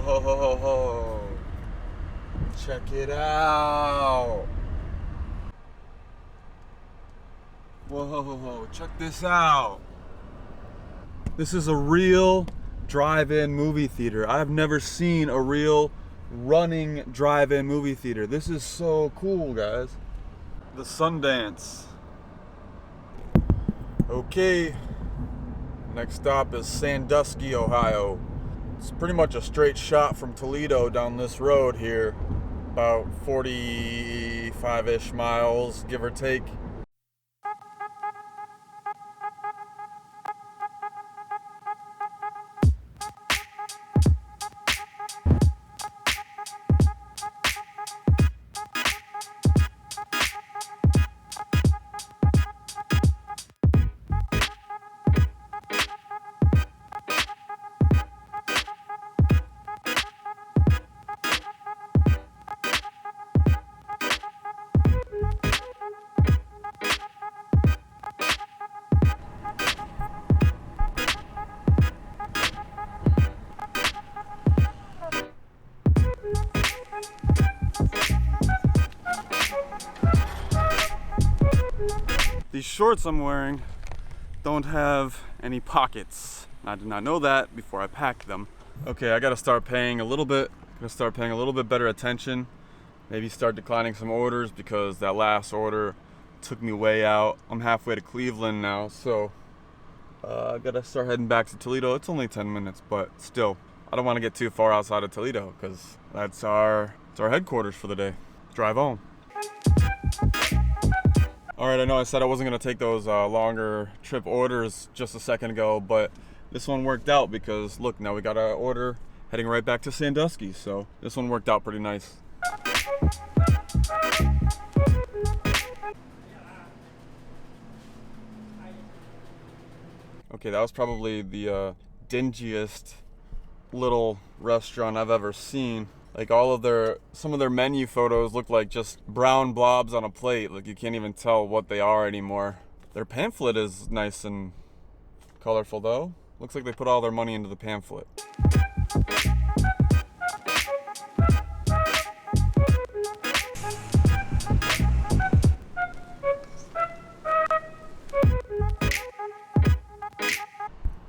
Whoa, check it out. Whoa, check this out. This is a real drive-in movie theater. I've never seen a real running drive-in movie theater. This is so cool, guys. The Sundance. Okay, next stop is Sandusky, Ohio. It's pretty much a straight shot from Toledo down this road here. About 45-ish miles, give or take. These shorts I'm wearing don't have any pockets. I did not know that before I packed them. Okay, I gotta start paying a little bit better attention. Maybe start declining some orders because that last order took me way out. I'm halfway to Cleveland now, so I gotta start heading back to Toledo. It's only 10 minutes, but still, I don't want to get too far outside of Toledo because it's our headquarters for the day. Drive home. All right, I know I said I wasn't gonna take those longer trip orders just a second ago, but this one worked out because look, now we got an order heading right back to Sandusky, so this one worked out pretty nice. Okay, that was probably the dingiest little restaurant I've ever seen. Like some of their menu photos look like just brown blobs on a plate. Like you can't even tell what they are anymore. Their pamphlet is nice and colorful though. Looks like they put all their money into the pamphlet.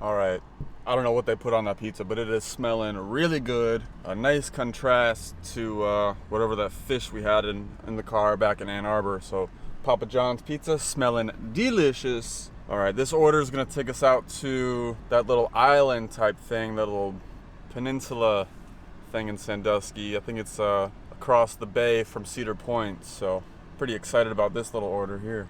All right, I don't know what they put on that pizza, but it is smelling really good. A nice contrast to whatever that fish we had in the car back in Ann Arbor. So Papa John's pizza smelling delicious. All right, this order is gonna take us out to that little island type thing, that little peninsula thing in Sandusky. I think it's across the bay from Cedar Point, so pretty excited about this little order here.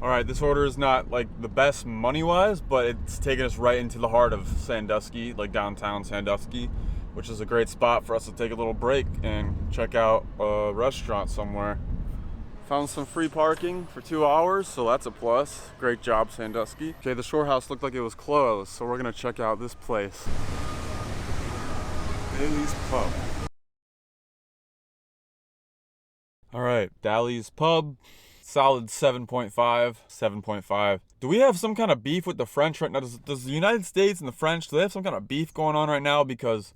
Alright, this order is not like the best money-wise, but it's taking us right into the heart of Sandusky, like downtown Sandusky, which is a great spot for us to take a little break and check out a restaurant somewhere. Found some free parking for 2 hours, so that's a plus. Great job, Sandusky. Okay, the shore house looked like it was closed, so we're gonna check out this place. Daly's Pub. Alright, Daly's Pub. Solid 7.5. 7.5. Do we have some kind of beef with the French right now? Does the United States and the French, do they have some kind of beef going on right now? Because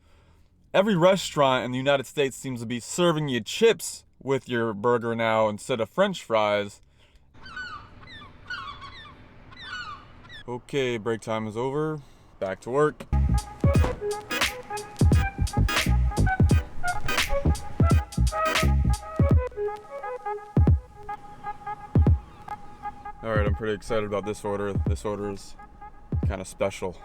every restaurant in the United States seems to be serving you chips with your burger now instead of French fries. Okay, break time is over. Back to work. Alright, I'm pretty excited about this order. This order is kind of special.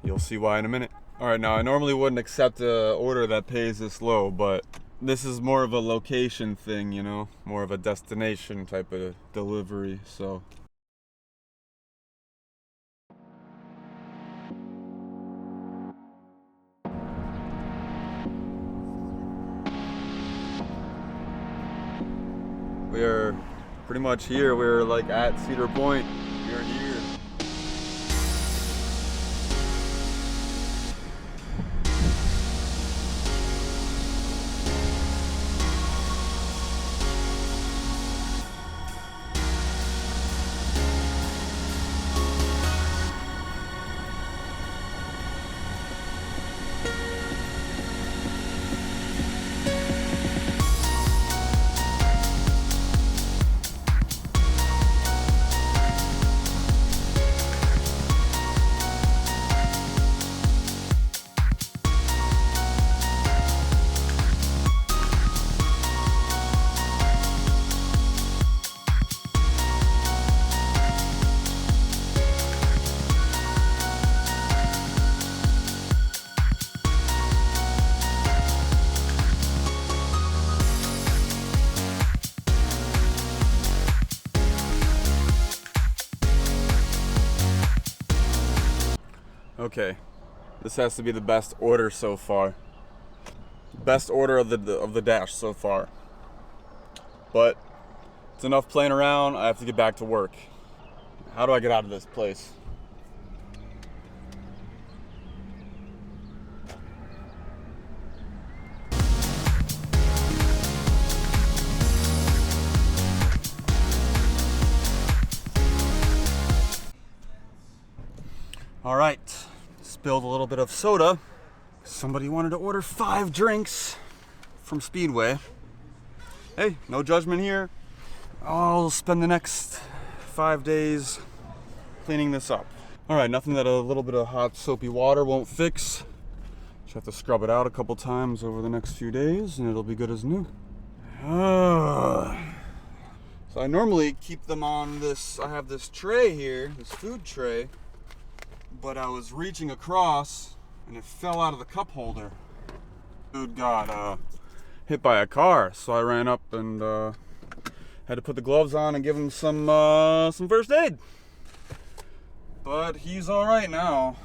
You'll see why in a minute. Alright, now I normally wouldn't accept an order that pays this low, but this is more of a location thing, you know? More of a destination type of delivery, so we're pretty much here. We're like at Cedar Point. We're here. Okay, this has to be the best order so far. Best order of the dash so far. But it's enough playing around. I have to get back to work. How do I get out of this place? All right, spilled a little bit of soda. Somebody wanted to order 5 drinks from Speedway. Hey, no judgment here. I'll spend the next 5 days cleaning this up. All right, nothing that a little bit of hot soapy water won't fix. Just have to scrub it out a couple times over the next few days and it'll be good as new. So I normally keep them on this, I have this tray here, this food tray, but I was reaching across and it fell out of the cup holder. Dude got hit by a car, so I ran up and had to put the gloves on and give him some first aid. But he's all right now.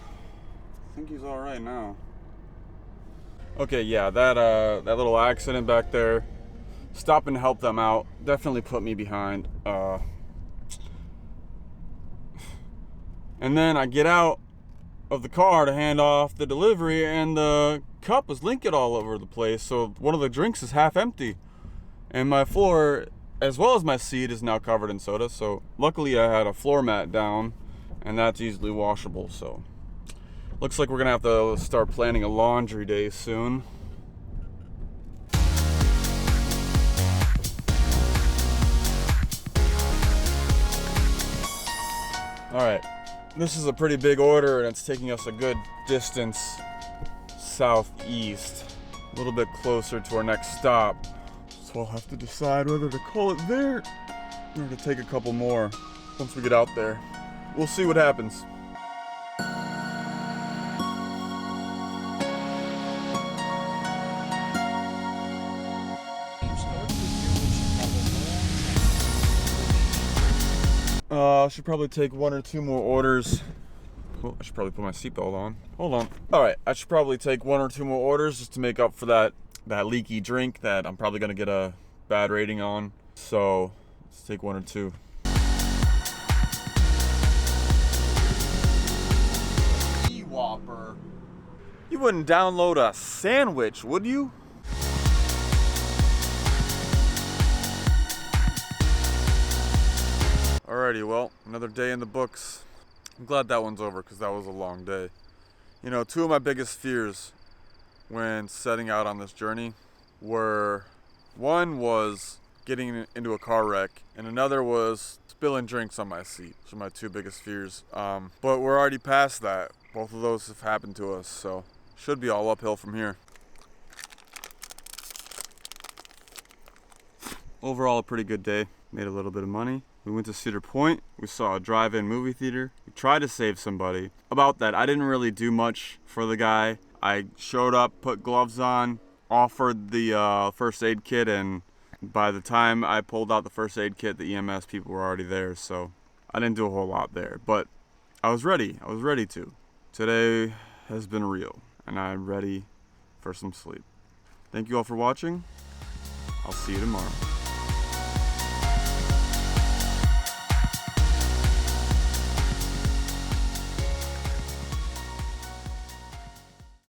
I think he's all right now. Okay, yeah, that little accident back there, stopping to help them out, definitely put me behind. And then I get out of the car to hand off the delivery and the cup was linked all over the place, so one of the drinks is half empty and my floor as well as my seat is now covered in soda. So luckily I had a floor mat down and that's easily washable, so looks like we're gonna have to start planning a laundry day soon. All right, this is a pretty big order and it's taking us a good distance southeast, a little bit closer to our next stop. So I'll have to decide whether to call it there or to take a couple more once we get out there. We'll see what happens. I should probably take 1 or 2 more orders. Well, I should probably put my seatbelt on. Hold on. All right, I should probably take 1 or 2 more orders just to make up for that leaky drink that I'm probably gonna get a bad rating on. So let's take 1 or 2. Whopper. You wouldn't download a sandwich, would you? Alrighty, well, another day in the books. I'm glad that one's over because that was a long day. You know, 2 of my biggest fears when setting out on this journey were, one was getting into a car wreck and another was spilling drinks on my seat. Those are my 2 biggest fears. But we're already past that. Both of those have happened to us, so should be all uphill from here. Overall, a pretty good day. Made a little bit of money. We went to Cedar Point. We saw a drive-in movie theater. We tried to save somebody. About that, I didn't really do much for the guy. I showed up, put gloves on, offered the first aid kit, and by the time I pulled out the first aid kit, the EMS people were already there, so I didn't do a whole lot there. But I was ready. I was ready to. Today has been real, and I'm ready for some sleep. Thank you all for watching. I'll see you tomorrow.